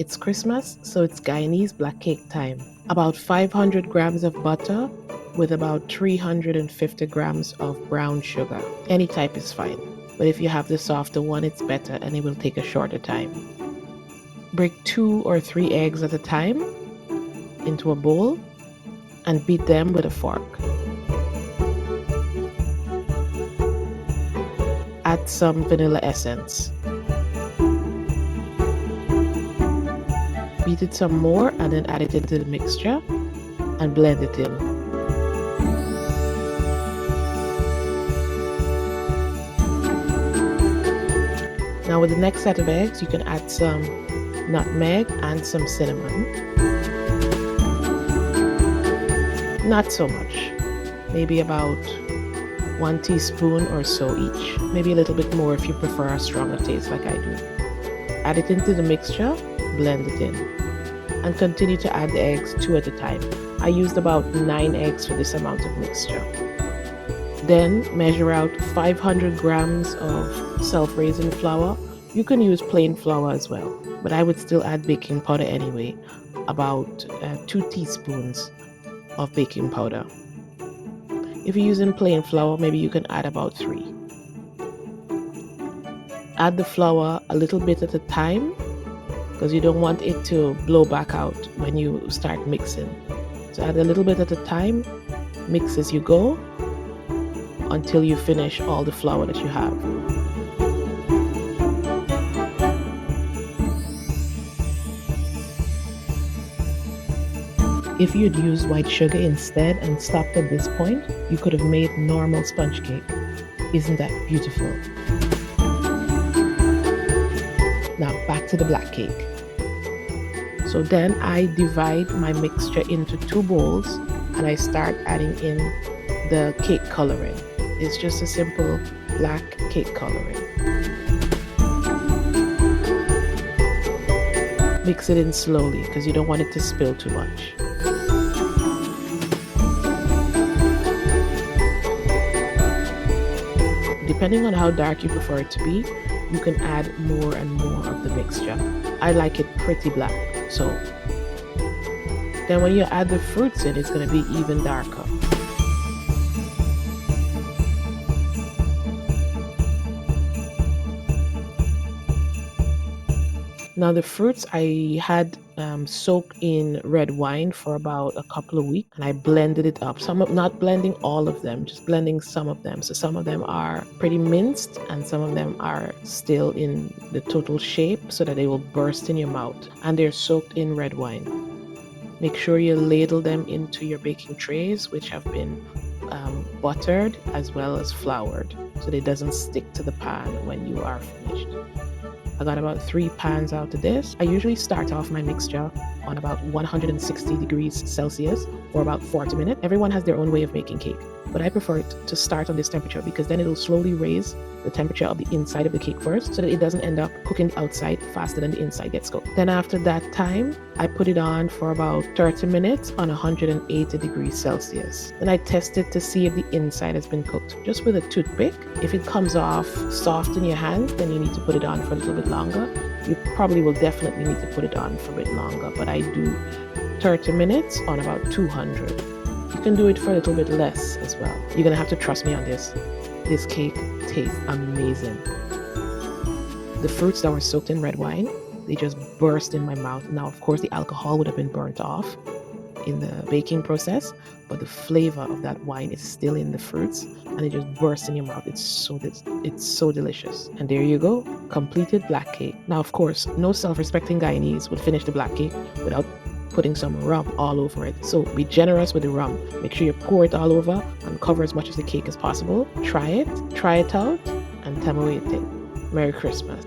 It's Christmas, so it's Guyanese black cake time. About 500 grams of butter with about 350 grams of brown sugar. Any type is fine, but if you have the softer one, it's better and it will take a shorter time. Break 2 or 3 eggs at a time into a bowl and beat them with a fork. Add some vanilla essence. Beat it some more and then add it into the mixture and blend it in. Now with the next set of eggs, you can add some nutmeg and some cinnamon. Not so much, maybe about 1 teaspoon or so each. Maybe a little bit more if you prefer a stronger taste like I do. Add it into the mixture, blend it in, and continue to add the eggs 2 at a time. I used about 9 eggs for this amount of mixture. Then measure out 500 grams of self-raising flour. You can use plain flour as well, but I would still add baking powder anyway, about 2 teaspoons of baking powder. If you're using plain flour, maybe you can add about 3. Add the flour a little bit at a time because you don't want it to blow back out when you start mixing. So add a little bit at a time, mix as you go until you finish all the flour that you have. If you'd used white sugar instead and stopped at this point, you could have made normal sponge cake. Isn't that beautiful? Now back to the black cake. So then I divide my mixture into 2 bowls and I start adding in the cake coloring. It's just a simple black cake coloring. Mix it in slowly because you don't want it to spill too much. Depending on how dark you prefer it to be, you can add more and more of the mixture. I like it pretty black, so then when you add the fruits in, it's going to be even darker. Now the fruits I had soaked in red wine for about a couple of weeks, and I blended it up. Not blending all of them, just blending some of them. So some of them are pretty minced and some of them are still in the total shape so that they will burst in your mouth, and they're soaked in red wine. Make sure you ladle them into your baking trays, which have been buttered as well as floured so that it doesn't stick to the pan when you are finished. I got about 3 pans out of this. I usually start off my mixture on about 160 degrees Celsius for about 40 minutes. Everyone has their own way of making cake, but I prefer it to start on this temperature because then it'll slowly raise the temperature of the inside of the cake first so that it doesn't end up cooking the outside faster than the inside gets cooked. Then after that time, I put it on for about 30 minutes on 180 degrees Celsius. Then I test it to see if the inside has been cooked just with a toothpick. If it comes off soft in your hand, then you need to put it on for a little bit longer. You probably will definitely need to put it on for a bit longer, but I do 30 minutes on about 200. You can do it for a little bit less as well. You're gonna have to trust me on this. This cake tastes amazing. The fruits that were soaked in red wine, they just burst in my mouth. Now, of course, the alcohol would have been burnt off in the baking process, but the flavor of that wine is still in the fruits and it just bursts in your mouth. It's so delicious. And there you go, completed black cake. Now, of course, no self-respecting Guyanese would finish the black cake without putting some rum all over it. So be generous with the rum. Make sure you pour it all over and cover as much of the cake as possible. Try it out, and tell me what you think. Merry Christmas.